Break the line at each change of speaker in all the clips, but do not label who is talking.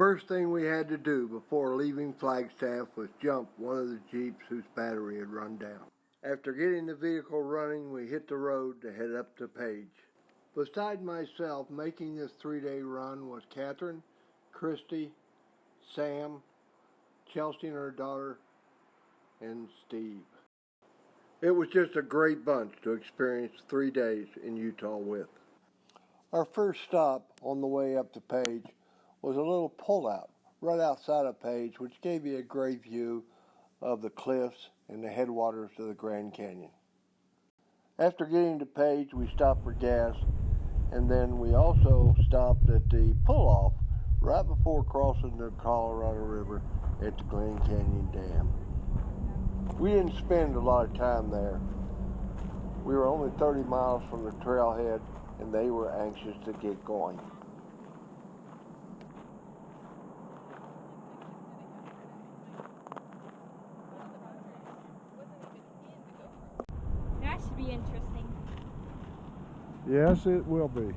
first thing we had to do before leaving Flagstaff was jump one of the Jeeps whose battery had run down. After getting the vehicle running, we hit the road to head up to Page. Beside myself, making this 3-day run was Catherine, Christy, Sam, Chelsea and her daughter, and Steve. It was just a great bunch to experience 3 days in Utah with. Our first stop on the way up to Page was a little pullout right outside of Page, which gave you a great view of the cliffs and the headwaters of the Grand Canyon. After getting to Page, we stopped for gas, and then we also stopped at the pull-off right before crossing the Colorado River at the Grand Canyon Dam. We didn't spend a lot of time there. We were only 30 miles from the trailhead, and they were anxious to get going.
That should be interesting.
Yes, it will be.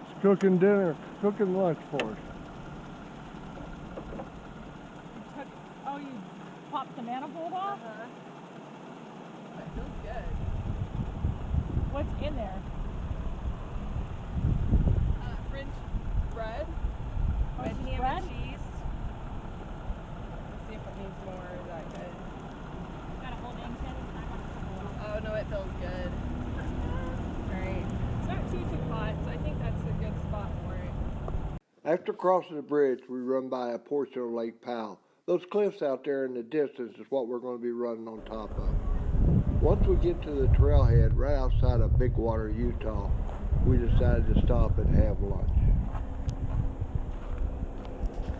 It's cooking dinner, cooking lunch for us.
Oh, you popped the manifold off?
It feels good.
What's in there?
French bread.
Oh,
With
it's
ham
bread?
and cheese. Let's see if it needs more. Is that good?
Got a whole dang sandwich.
Oh no, it feels good. Alright. It's not too hot, so I think that's a good spot for it.
After crossing the bridge, we run by a portion of Lake Powell. Those cliffs out there in the distance is what we're going to be running on top of. Once we get to the trailhead right outside of Big Water, Utah, we decided to stop and have lunch.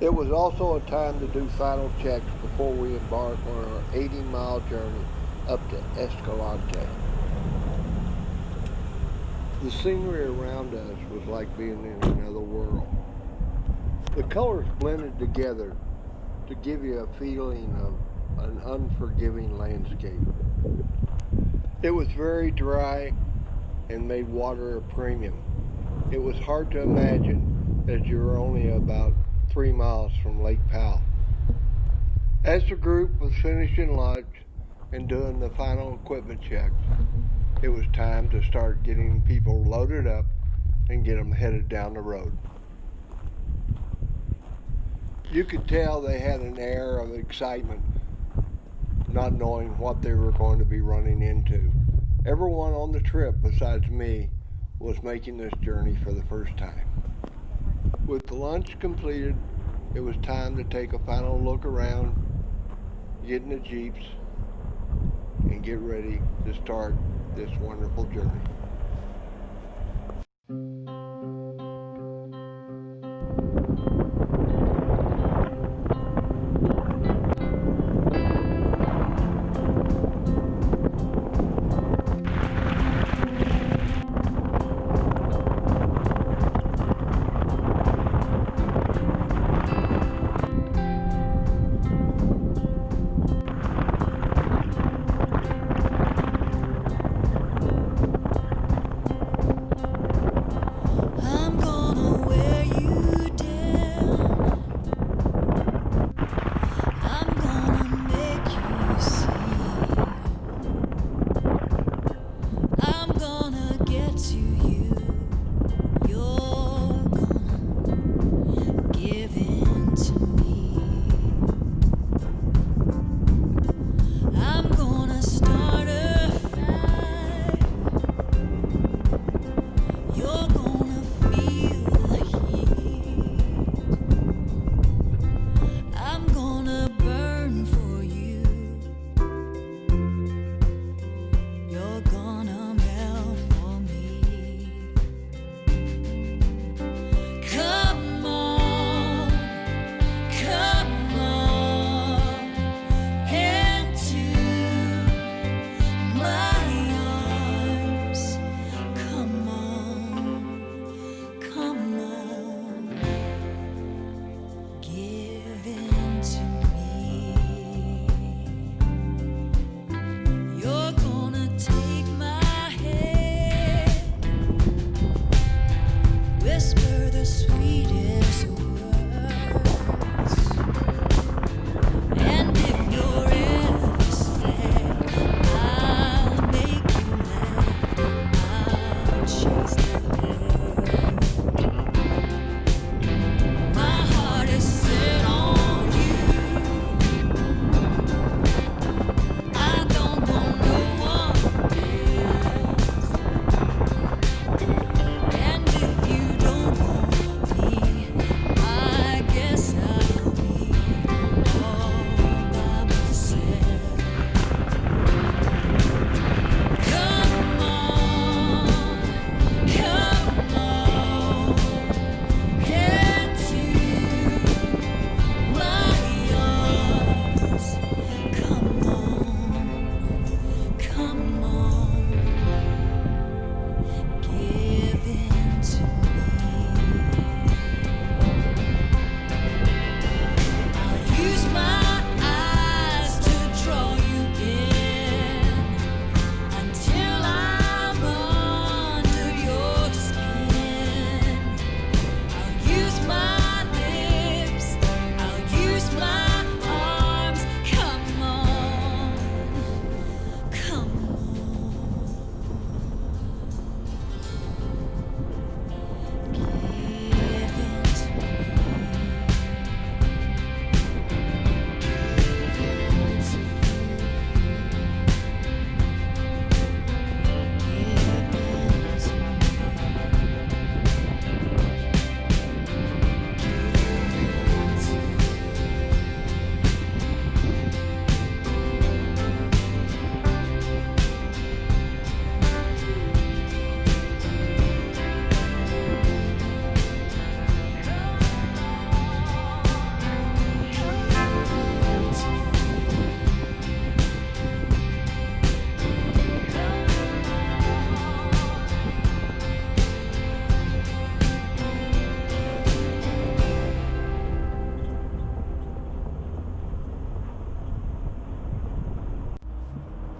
It was also a time to do final checks before we embark on our 80-mile journey up to Escalante. The scenery around us was like being in another world. The colors blended together to give you a feeling of an unforgiving landscape. It was very dry and made water a premium. It was hard to imagine that you were only about 3 miles from Lake Powell. As the group was finishing lunch and doing the final equipment checks, it was time to start getting people loaded up and get them headed down the road. You could tell they had an air of excitement, not knowing what they were going to be running into. Everyone on the trip besides me was making this journey for the first time. With the lunch completed, it was time to take a final look around, get in the Jeeps, and get ready to start this wonderful journey.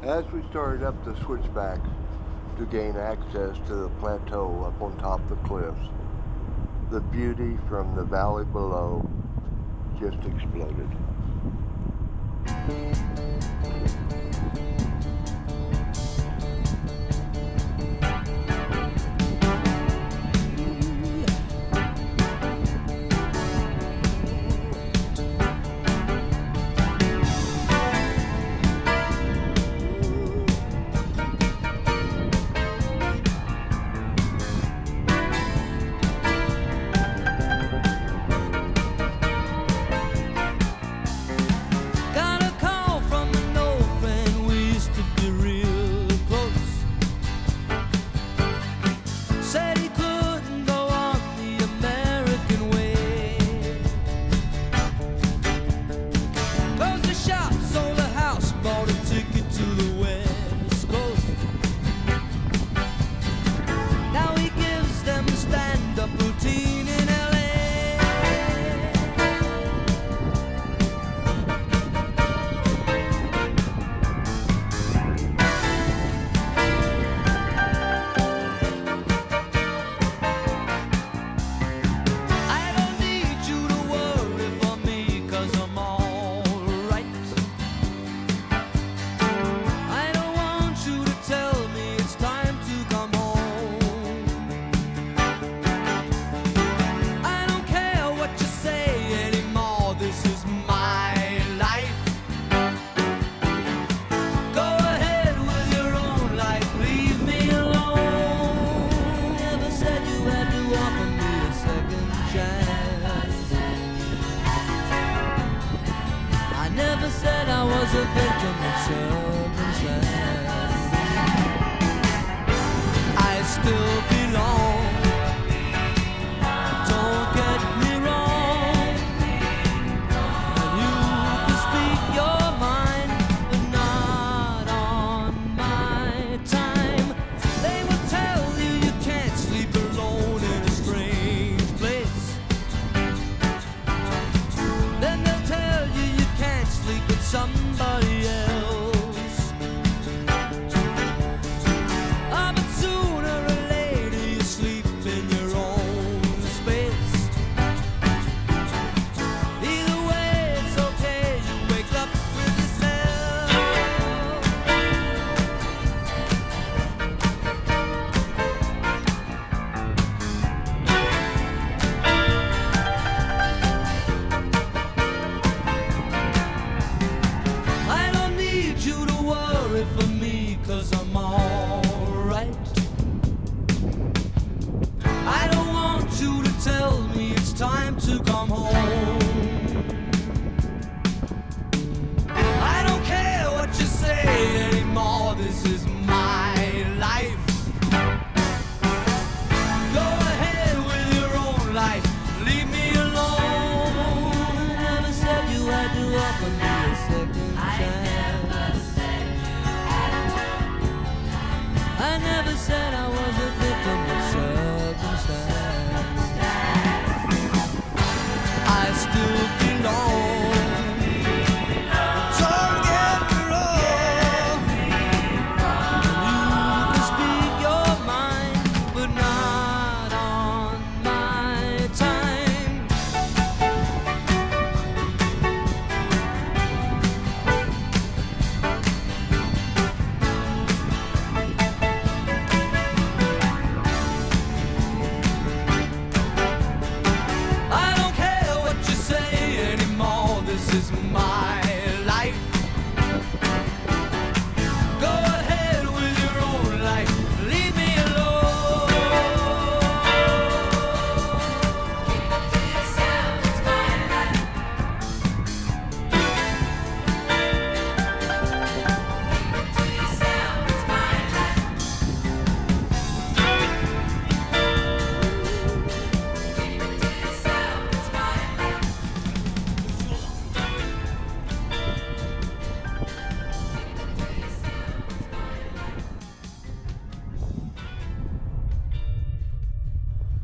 As we started up the switchbacks to gain access to the plateau up on top of the cliffs, the beauty from the valley below just exploded.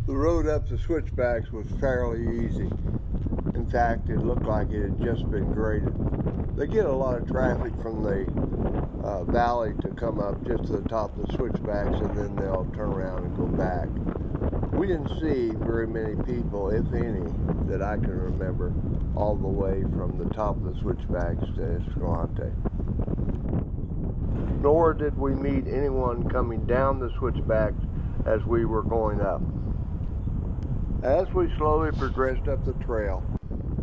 The road up the switchbacks was fairly easy. In fact, it looked like it had just been graded. They get a lot of traffic from the valley to come up just to the top of the switchbacks, and then they'll turn around and go back. We didn't see very many people, if any, that I can remember, all the way from the top of the switchbacks to Escalante. Nor did we meet anyone coming down the switchbacks as we were going up. As we slowly progressed up the trail,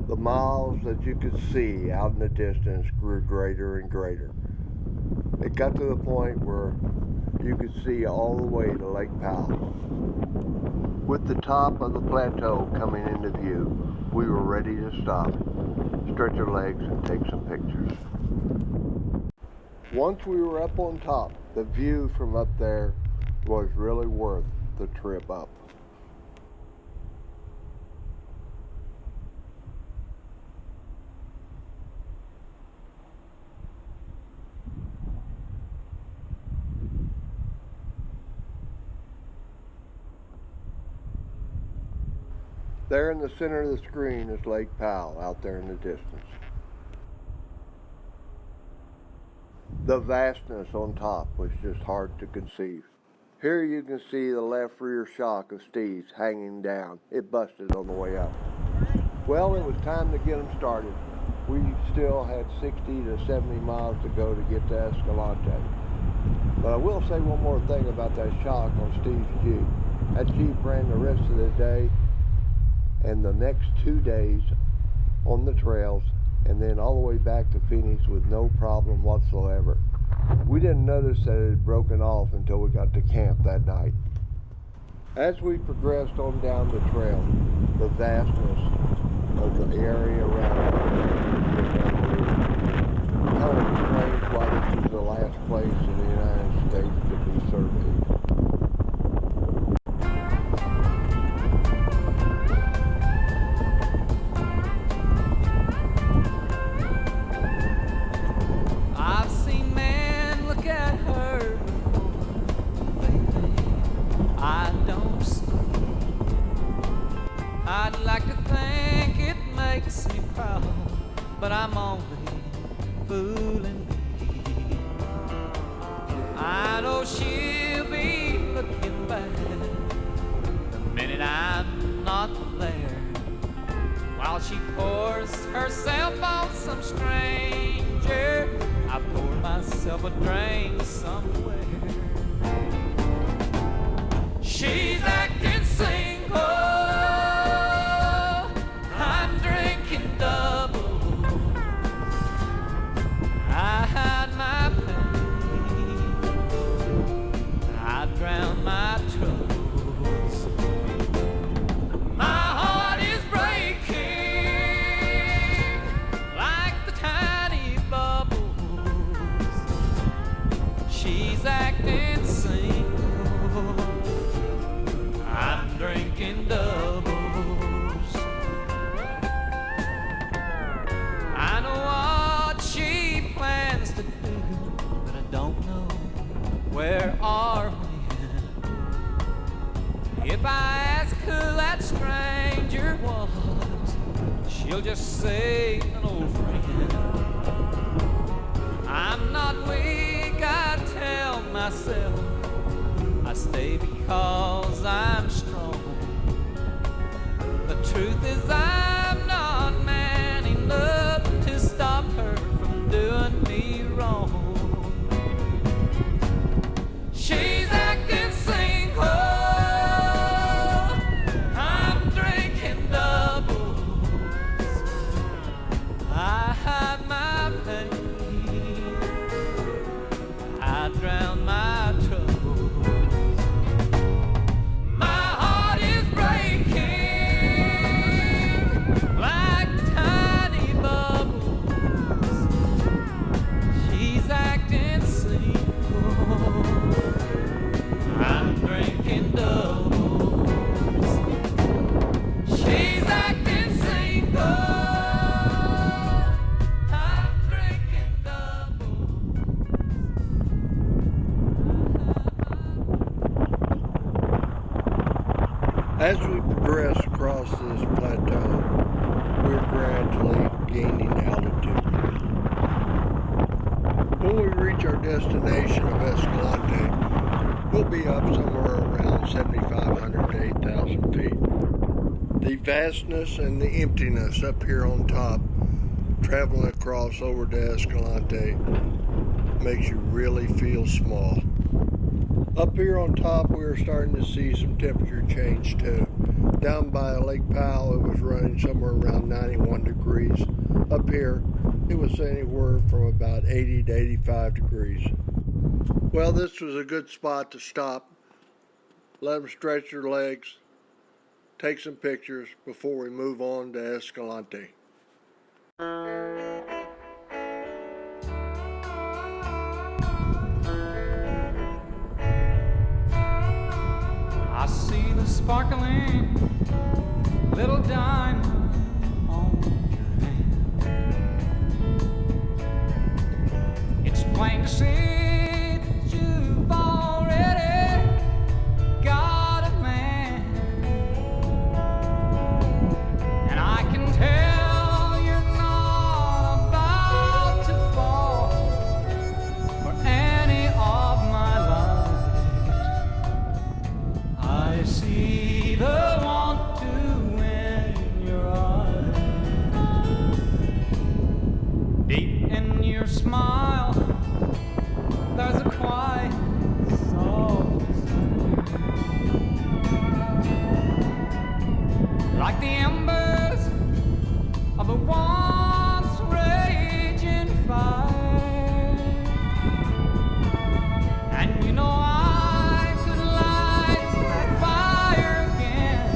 the miles that you could see out in the distance grew greater and greater. It got to the point where you could see all the way to Lake Powell. With the top of the plateau coming into view, we were ready to stop, stretch our legs, and take some pictures. Once we were up on top, the view from up there was really worth the trip up. There in the center of the screen is Lake Powell out there in the distance. The vastness on top was just hard to conceive. Here you can see the left rear shock of Steve's hanging down. It busted on the way up. Well, it was time to get them started. We still had 60 to 70 miles to go to get to Escalante. But I will say one more thing about that shock on Steve's Jeep. That Jeep ran the rest of the day and the next 2 days on the trails, and then all the way back to Phoenix with no problem whatsoever. We didn't notice that it had broken off until we got to camp that night. As we progressed on down the trail, the vastness of the area around us kind of explains why this is the last place in the United States to be surveyed.
I'd like to think it makes me proud, but I'm only fooling me. I know she'll be looking back the minute I'm not there, while she pours herself on some stranger. I pour myself a drink somewhere. She's acting single, drown my troubles. My heart is breaking like the tiny bubbles. She's acting single, I'm drinking doubles. I know what she plans to do, but I don't know where are we. If I ask who that stranger was, she'll just say an old friend. I'm not weak, I tell myself. I stay because I'm strong. The truth is I'm not man enough to stop her from doing me wrong. She's acting single, drown my troubles. My heart is breaking
gaining altitude. When we reach our destination of Escalante, we'll be up somewhere around 7,500 to 8,000 feet. The vastness and the emptiness up here on top, traveling across over to Escalante, makes you really feel small. Up here on top, we were starting to see some temperature change too. Down by Lake Powell, it was running somewhere around 91 degrees. Up here, it was anywhere from about 80 to 85 degrees. Well, this was a good spot to stop, let them stretch their legs, take some pictures before we move on to Escalante.
I see the sparkling little diamond on your hand. It's plain to see that you've already got a man, and I can tell you're not about to fall for any of my lies. I see the want to in your eyes, deep in your smile. There's a quiet, soft desire, like the embers of a once raging fire. And you know I could light that fire again,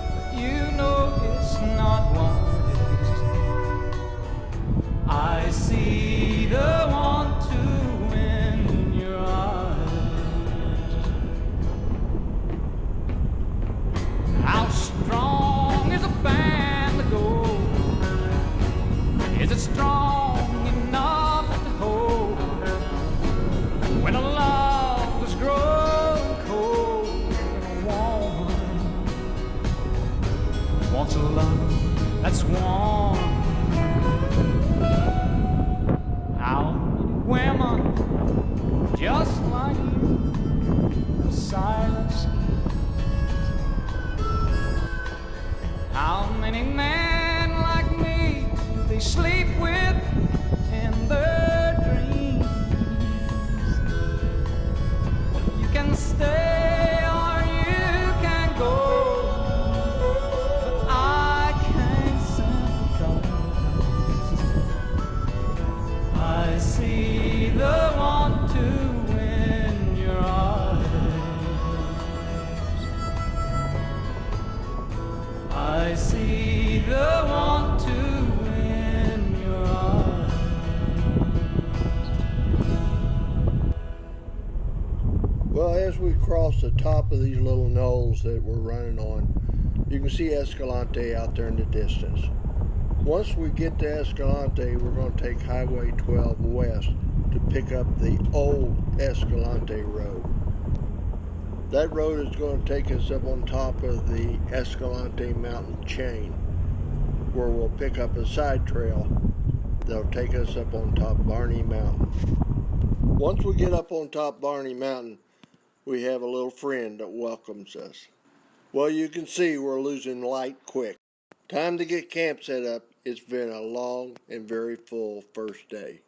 but you know it's not wise. I see the want to in your eyes. How strong is a band of gold? Is it strong enough to hold when a love has grown cold and a woman wants a love that's warm? How many women just like you have silent schemes? How many men like me they sleep with in their dreams? You can stay or you can go, but I can't sympathize. I see the want to in your eyes. I see the want to in your eyes.
Well, as we cross the top of these little knolls that we're running on, you can see Escalante out there in the distance. Once we get to Escalante, we're going to take Highway 12 west to pick up the old Escalante Road. That road is going to take us up on top of the Escalante mountain chain, where we'll pick up a side trail that'll take us up on top Barney Mountain. Once we get up on top Barney Mountain, we have a little friend that welcomes us. Well, you can see we're losing light quick. Time to get camp set up. It's been a long and very full first day.